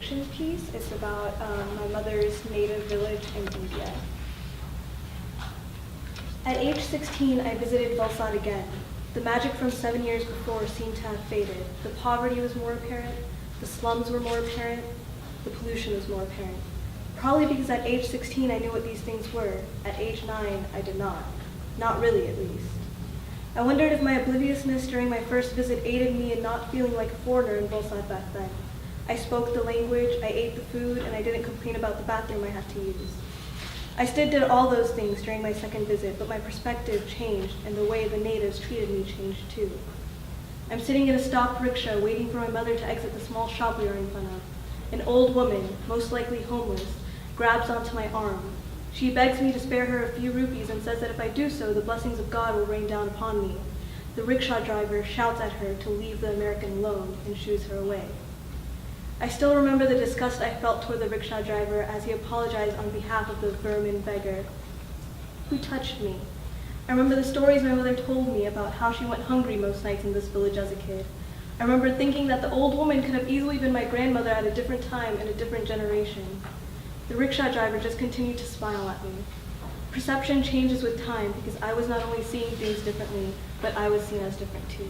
fiction piece. It's about my mother's native village in India. At age 16, I visited Valsad again. The magic from 7 years before seemed to have faded. The poverty was more apparent, the slums were more apparent, the pollution was more apparent. Probably because at age 16 I knew what these things were. At age 9, I did not. Not really, at least. I wondered if my obliviousness during my first visit aided me in not feeling like a foreigner in Valsad back then. I spoke the language, I ate the food, and I didn't complain about the bathroom I had to use. I still did all those things during my second visit, but my perspective changed, and the way the natives treated me changed too. I'm sitting in a stopped rickshaw waiting for my mother to exit the small shop we are in front of. An old woman, most likely homeless, grabs onto my arm. She begs me to spare her a few rupees and says that if I do so, the blessings of God will rain down upon me. The rickshaw driver shouts at her to leave the American alone and shoos her away. I still remember the disgust I felt toward the rickshaw driver as he apologized on behalf of the vermin beggar. Who touched me? I remember the stories my mother told me about how she went hungry most nights in this village as a kid. I remember thinking that the old woman could have easily been my grandmother at a different time in a different generation. The rickshaw driver just continued to smile at me. Perception changes with time because I was not only seeing things differently, but I was seen as different too.